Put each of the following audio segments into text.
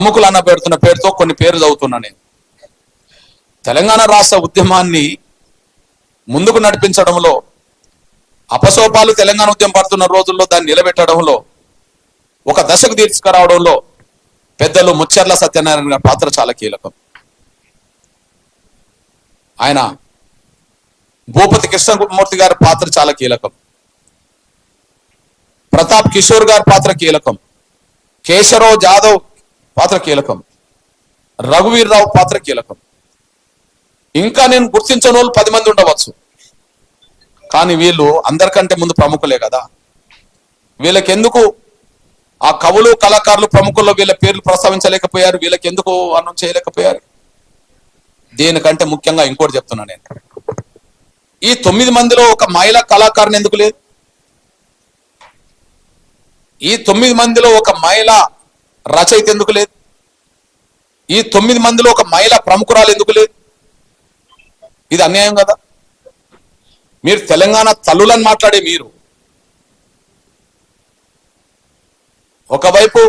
ప్రముఖులు అన్న పెడుతున్న పేరుతో కొన్ని పేర్లు చదువుతున్నా నేను. తెలంగాణ రాష్ట్ర ఉద్యమాన్ని ముందుకు నడిపించడంలో, అపసోపాలు తెలంగాణ ఉద్యమం పడుతున్న రోజుల్లో దాన్ని నిలబెట్టడంలో, ఒక దశకు తీసుకురావడంలో పెద్దలు ముచ్చర్ల సత్యనారాయణ గారి పాత్ర చాలా కీలకం. ఆయన భూపతి కృష్ణమూర్తి గారి పాత్ర చాలా కీలకం. ప్రతాప్ కిషోర్ గారి పాత్ర కీలకం. కేశవరావు జాదవ్ పాత్ర కీలకం. రఘువీర్రావు పాత్ర కీలకం. ఇంకా నేను గుర్తించని వాళ్ళు 10 మంది ఉండవచ్చు, కానీ వీళ్ళు అందరికంటే ముందు ప్రముఖులే కదా. వీళ్ళకి ఎందుకు ఆ కవులు కళాకారులు ప్రముఖుల్లో వీళ్ళ పేర్లు ప్రస్తావించలేకపోయారు? వీళ్ళకి ఎందుకు అన్నం చేయలేకపోయారు? దీనికంటే ముఖ్యంగా ఇంకోటి చెప్తున్నా నేను, ఈ 9 మందిలో ఒక మహిళా కళాకారుని ఎందుకు లేదు? ఈ 9 మందిలో ఒక మహిళా రచయిత ఎందుకు లేదు? ఈ 9 మందిలో ఒక మహిళా ప్రముఖురాలు ఎందుకు లేదు? ఇది అన్యాయం కదా. మీరు తెలంగాణ తల్లులని మాట్లాడే మీరు ఒకవైపు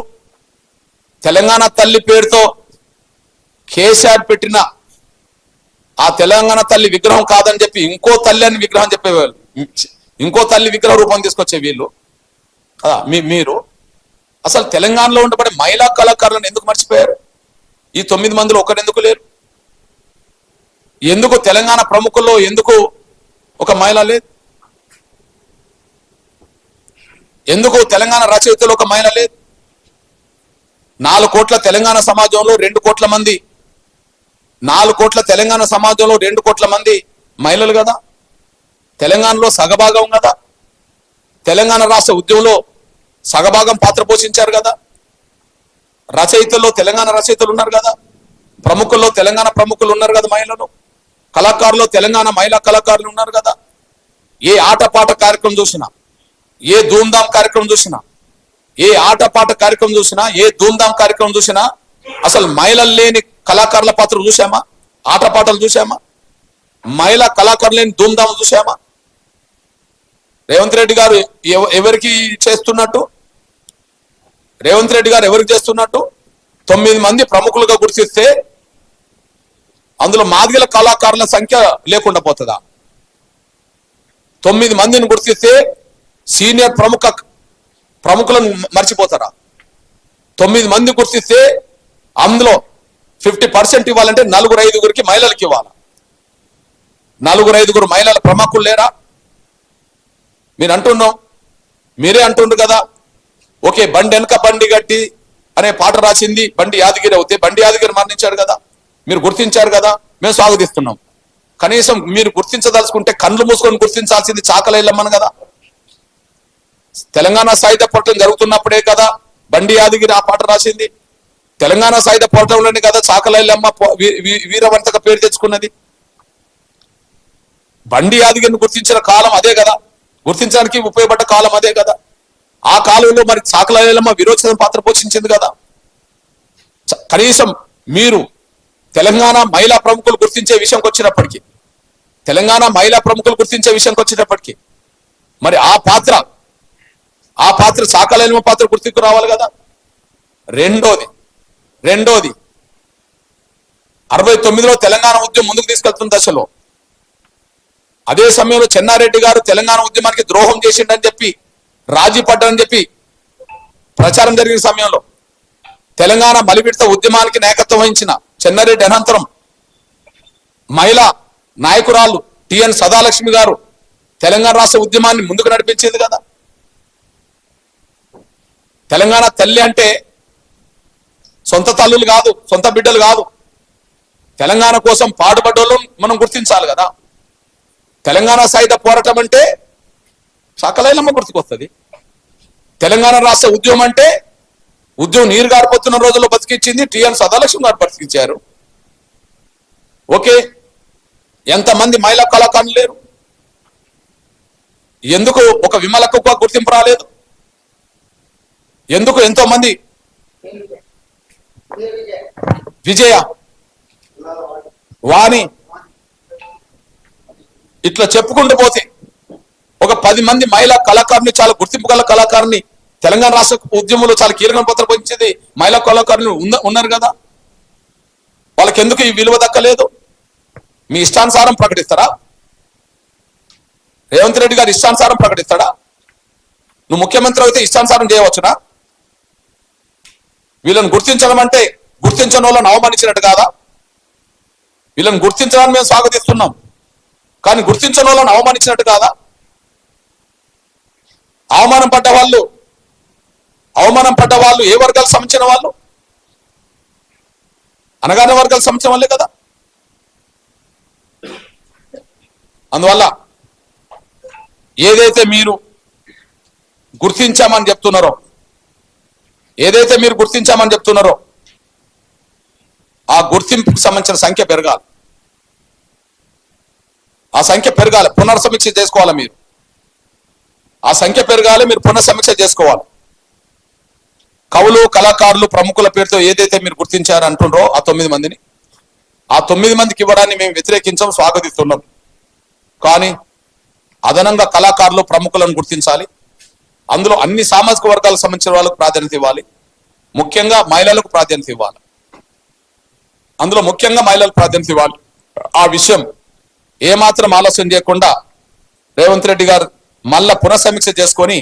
తెలంగాణ తల్లి పేరుతో కేసీఆర్ పెట్టిన ఆ తెలంగాణ తల్లి విగ్రహం కాదని చెప్పి ఇంకో తల్లి అని విగ్రహం చెప్పేవాళ్ళు, ఇంకో తల్లి విగ్రహ రూపం తీసుకొచ్చే వీళ్ళు కదా. మీరు అసలు తెలంగాణలో ఉండబడే మహిళా కళాకారులను ఎందుకు మర్చిపోయారు? ఈ 9 మందిలో ఒకరెందుకు లేరు? ఎందుకు తెలంగాణ ప్రముఖుల్లో ఎందుకు ఒక మహిళ లేదు? ఎందుకు తెలంగాణ రచయితలు ఒక మహిళ లేదు? 4 కోట్ల తెలంగాణ సమాజంలో 2 కోట్ల మంది, 4 కోట్ల తెలంగాణ సమాజంలో 2 కోట్ల మంది మహిళలు కదా. తెలంగాణలో సగభాగం కదా. తెలంగాణ రాష్ట్ర ఉద్యమంలో సగభాగం పాత్ర పోషించారు కదా. రచయితల్లో తెలంగాణ రచయితలు ఉన్నారు కదా. ప్రముఖుల్లో తెలంగాణ ప్రముఖులు ఉన్నారు కదా. మహిళలు కళాకారులు తెలంగాణ మహిళా కళాకారులు ఉన్నారు కదా. ఏ ఆటపాట కార్యక్రమం చూసినా, ఏ ధూమ్ధాం కార్యక్రమం చూసినా, ఏ ఆటపాట కార్యక్రమం చూసినా, ఏ ధూమ్ధాం కార్యక్రమం చూసినా అసలు మహిళలు లేని కళాకారుల పాత్ర చూసామా? ఆటపాటలు చూసామా? మహిళా కళాకారులు లేని ధూమ్ధాం చూసామా? రేవంత్ రెడ్డి గారు ఎవరికి చేస్తున్నట్టు? రేవంత్ రెడ్డి గారు ఎవరికి చేస్తున్నట్టు? 9 మంది ప్రముఖులుగా గుర్తిస్తే అందులో మాదిగల కళాకారుల సంఖ్య లేకుండా పోతుందా? 9 మందిని గుర్తిస్తే సీనియర్ ప్రముఖులను మర్చిపోతారా? 9 మంది గుర్తిస్తే అందులో 50% ఇవ్వాలంటే 4-5 మహిళలకు ఇవ్వాలి. 4-5 మహిళల ప్రముఖులు లేరా? మీరు అంటున్నాం, మీరే అంటుండ్రు కదా. ఓకే, బండి వెనక బండి గట్టి అనే పాట రాసింది బండి యాదగిరి అవుతే, బండి యాదగిరి మరణించాడు కదా, మీరు గుర్తించారు కదా, మేము స్వాగతిస్తున్నాం. కనీసం మీరు గుర్తించదలుచుకుంటే కళ్ళు మూసుకొని గుర్తించాల్సింది చాకల ఎల్లమ్మను కదా. తెలంగాణ సాయుధ పోరాటం జరుగుతున్నప్పుడే కదా బండి యాదగిరి ఆ పాట రాసింది. తెలంగాణ సాయుధ పోరాటంలోనే కదా చాకల ఎల్లమ్మ వీరవంతక పేరు తెచ్చుకున్నది. బండి యాదగిరిని గుర్తించిన కాలం అదే కదా, గుర్తించడానికి ఉపయోగపడ్డ కాలం అదే కదా. ఆ కాలంలో మరి చాకల ఎల్లమ్మ విరోచన పాత్ర పోషించింది కదా. కనీసం మీరు తెలంగాణ మహిళా ప్రముఖులు గుర్తించే విషయంకి వచ్చినప్పటికీ, తెలంగాణ మహిళా ప్రముఖులు గుర్తించే విషయంకి వచ్చినప్పటికీ మరి ఆ పాత్ర చాకల ఎల్లమ్మ పాత్ర గుర్తింపు రావాలి కదా. రెండోది 69లో తెలంగాణ ఉద్యమం ముందుకు తీసుకెళ్తున్న దశలో అదే సమయంలో చెన్నారెడ్డి గారు తెలంగాణ ఉద్యమానికి ద్రోహం చేసిండని చెప్పి, రాజీ పడ్డారని చెప్పి ప్రచారం జరిగిన సమయంలో తెలంగాణ మలివిడత ఉద్యమానికి నాయకత్వం వహించిన చెన్నారెడ్డి అనంతరం మహిళా నాయకురాలు టిఎన్ సదాలక్ష్మి గారు తెలంగాణ రాష్ట్ర ఉద్యమాన్ని ముందుకు నడిపించేది కదా. తెలంగాణ తల్లి అంటే సొంత తల్లులు కాదు, సొంత బిడ్డలు కాదు. తెలంగాణ కోసం పాటుపడ్డోళ్ళు మనం గుర్తించాలి కదా. తెలంగాణ సాయుధ పోరాటం అంటే చాకల ఎల్లమ్మ గుర్తుకొస్తుంది. తెలంగాణ రాష్ట్ర ఉద్యమం అంటే ఉద్యమం నీరు గారిపోతున్న రోజుల్లో బతికించింది టిఎన్ సదాలక్ష్మి గారు బతికించారు. ఓకే, ఎంతమంది మహిళా కళాకారులు లేరు? ఎందుకు ఒక విమలకు గుర్తింపు రాలేదు? ఎందుకు ఎంతో మంది విజయ, వాణి ఇట్లా చెప్పుకుంటూ పోతే ఒక 10 మంది మహిళా కళాకారుని, చాలా గుర్తింపు గల కళాకారుని తెలంగాణ రాష్ట్ర ఉద్యమంలో చాలా కీలక పాత్ర వహించేది మహిళా కళాకారులు ఉన్నారు కదా, వాళ్ళకి ఎందుకు ఈ విలువ దక్కలేదు? మీ ఇష్టానుసారం ప్రకటిస్తారా? రేవంత్ రెడ్డి గారు ఇష్టానుసారం ప్రకటిస్తాడా? నువ్వు ముఖ్యమంత్రి అయితే ఇష్టానుసారం చేయవచ్చునా? వీళ్ళని గుర్తించడం అంటే గుర్తించని వాళ్ళని అవమానించినట్టు కాదా? వీళ్ళని గుర్తించడాన్ని మేము స్వాగతిస్తున్నాం, కానీ గుర్తించని వాళ్ళని అవమానించినట్టు కాదా? అవమానం పడ్డ వాళ్ళు ఏ వర్గాలకు సంబంధించిన వాళ్ళు? అనగానే వర్గాలకు సంబంధించిన వాళ్ళే కదా. అందువల్ల ఏదైతే మీరు గుర్తించామని చెప్తున్నారో ఆ గుర్తింపుకు సంబంధించిన సంఖ్య పెరగాలి. ఆ సంఖ్య పెరగాలి, పునర్సమీక్ష చేసుకోవాలి. మీరు ఆ సంఖ్య పెరగాలి, మీరు పునఃసమీక్ష చేసుకోవాలి. కవులు, కళాకారులు, ప్రముఖుల పేరుతో ఏదైతే మీరు గుర్తించారు అంటున్నారో ఆ 9 మందిని, ఆ 9 మందికి ఇవ్వడాన్ని మేము వ్యతిరేకించాం, స్వాగతిస్తున్నాం. కానీ అదనంగా కళాకారులు, ప్రముఖులను గుర్తించాలి. అందులో అన్ని సామాజిక వర్గాలకు సంబంధించిన వాళ్ళకు ప్రాధాన్యత ఇవ్వాలి. ముఖ్యంగా మహిళలకు ప్రాధాన్యత ఇవ్వాలి. ఆ విషయం ఏమాత్రం ఆలస్యం చేయకుండా రేవంత్ రెడ్డి గారు మళ్ళా పునఃసమీక్ష చేసుకొని